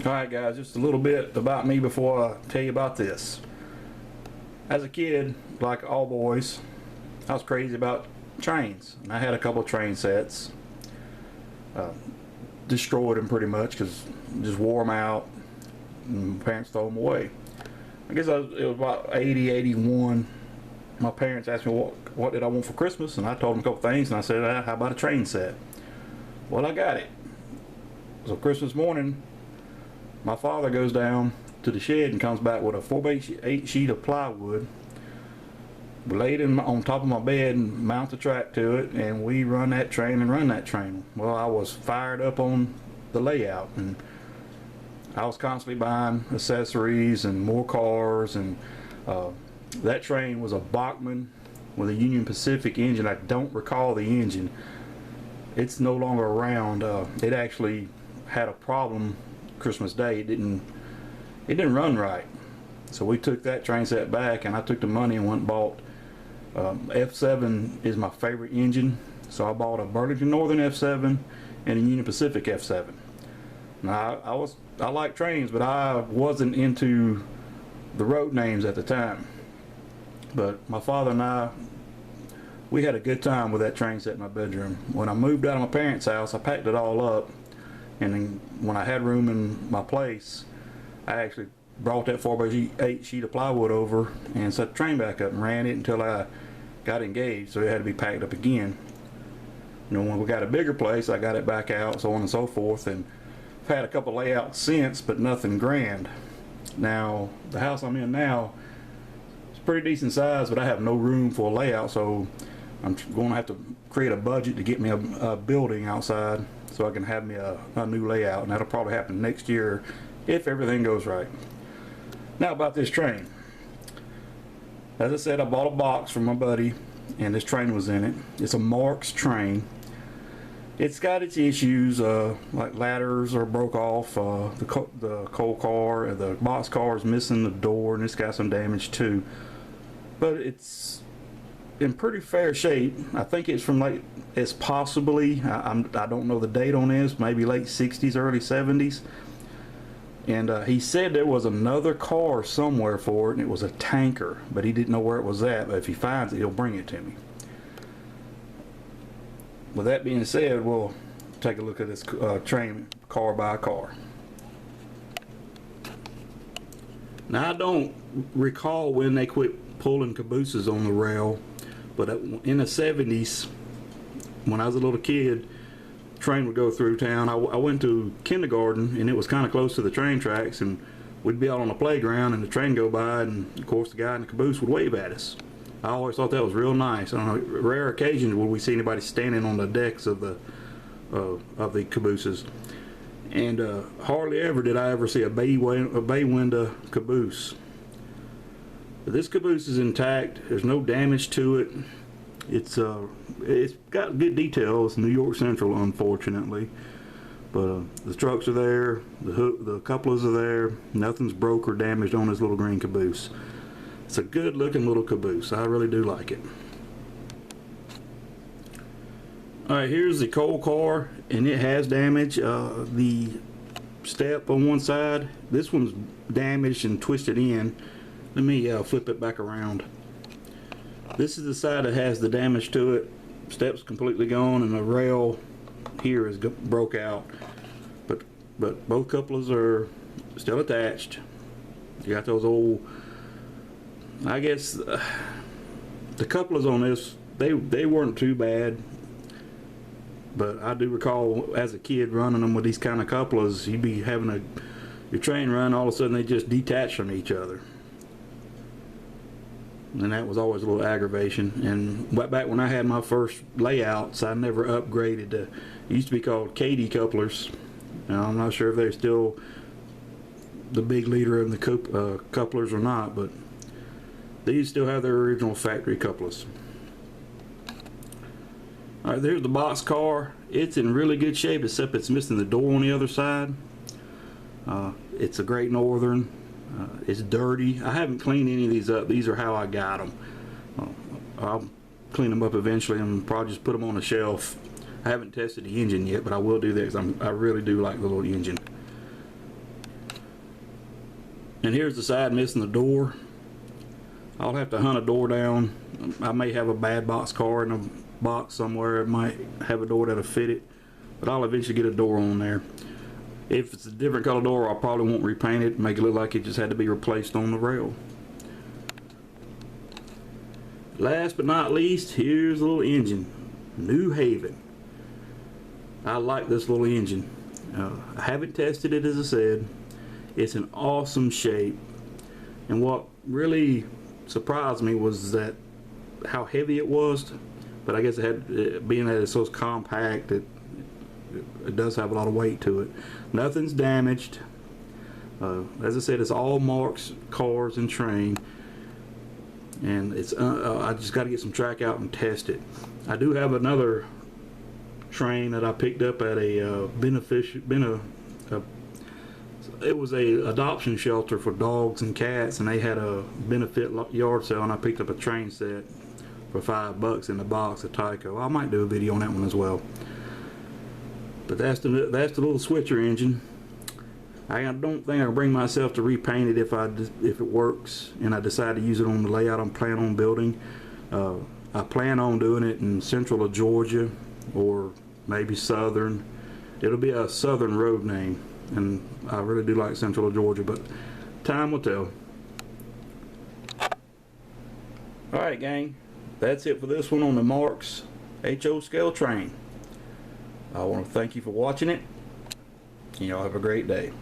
Alright guys, just a little bit about me before I tell you about this. As a kid, like all boys, I was crazy about trains. And I had a couple of train sets. Destroyed them pretty much because just wore them out and my parents throw them away. I guess it was about 80, 81. My parents asked me what did I want for Christmas, and I told them a couple things, and I said, how about a train set? Well, I got it. So Christmas morning, my father goes down to the shed and comes back with a 4x8 sheet of plywood. We laid it on top of my bed and mount the track to it, and we run that train. Well, I was fired up on the layout, and I was constantly buying accessories and more cars, and that train was a Bachmann with a Union Pacific engine. I don't recall the engine. It's no longer around. It actually had a problem Christmas Day. It didn't run right. So we took that train set back, and I took the money and went and bought F7 is my favorite engine. So I bought a Burlington Northern F7 and a Union Pacific F7. Now I like trains, but I wasn't into the road names at the time. But my father and I, we had a good time with that train set in my bedroom. When I moved out of my parents' house, I packed it all up, and then when I had room in my place, I actually brought that 4x8 sheet of plywood over and set the train back up and ran it until I got engaged, so it had to be packed up again. You know, when we got a bigger place, I got it back out, so on and so forth, and I've had a couple layouts since, but nothing grand. Now, the house I'm in now, pretty decent size, but I have no room for a layout, so I'm going to have to create a budget to get me a building outside so I can have me a new layout, and that'll probably happen next year if everything goes right. Now about this train. As I said, I bought a box from my buddy, and this train was in it. It's a MARX train. It's got its issues, like ladders are broke off, the coal car, the box car is missing the door, and it's got some damage too. But it's in pretty fair shape. I think it's from it's possibly, I don't know the date on this, maybe late 60s, early 70s. And he said there was another car somewhere for it, and it was a tanker, but he didn't know where it was at. But if he finds it, he'll bring it to me. With that being said, we'll take a look at this train car by car. Now, I don't recall when they quit pulling cabooses on the rail, but in the 70s, when I was a little kid, the train would go through town. I went to kindergarten, and it was kind of close to the train tracks, and we'd be out on the playground, and the train go by, and of course the guy in the caboose would wave at us. I always thought that was real nice. On rare occasions would we see anybody standing on the decks of the cabooses, and hardly ever did I ever see a bay window caboose. But this caboose is intact. There's no damage to it. It's got good details. New York Central, unfortunately, but the trucks are there. The couplers are there. Nothing's broke or damaged on this little green caboose. It's a good looking little caboose. I really do like it. Alright, here's the coal car, and it has damage. The step on one side, this one's damaged and twisted in. Let me flip it back around. This is the side that has the damage to it. Step's completely gone, and the rail here is broke out. But both couplers are still attached. You got those old, I guess the couplers on this, they weren't too bad, but I do recall as a kid running them with these kind of couplers, you'd be having your train run, all of a sudden they just detach from each other, and that was always a little aggravation. And back when I had my first layouts, I never upgraded it used to be called Katy couplers. Now, I'm not sure if they're still the big leader of the couplers or not, but these still have their original factory couplers. Alright, there's the box car. It's in really good shape, except it's missing the door on the other side. It's a Great Northern. It's dirty. I haven't cleaned any of these up. These are how I got them. I'll clean them up eventually and probably just put them on a shelf. I haven't tested the engine yet, but I will do that because I really do like the little engine. And here's the side missing the door. I'll have to hunt a door down. I may have a bad box car in a box somewhere. It might have a door that'll fit it, but I'll eventually get a door on there. If it's a different color door, I probably won't repaint it, make it look like it just had to be replaced on the rail. Last but not least, here's a little engine. New Haven. I like this little engine. I haven't tested it, as I said. It's an awesome shape, and what really surprised me was that how heavy it was. But I guess it had, being that it's so compact, it does have a lot of weight to it. Nothing's damaged. As I said, it's all MARX cars and train, and it's I just got to get some track out and test it. I do have another train that I picked up at a it was a adoption shelter for dogs and cats, and they had a benefit yard sale, and I picked up a train set for $5 in the box of Tyco. I might do a video on that one as well. But that's the little switcher engine. I don't think I'll bring myself to repaint it if it works and I decide to use it on the layout I'm planning on building. I plan on doing it in central of Georgia or maybe southern. It'll be a southern road name, and I really do like central of Georgia, but time will tell. Alright, gang, that's it for this one on the MARX HO scale train. I want to thank you for watching it, and y'all have a great day.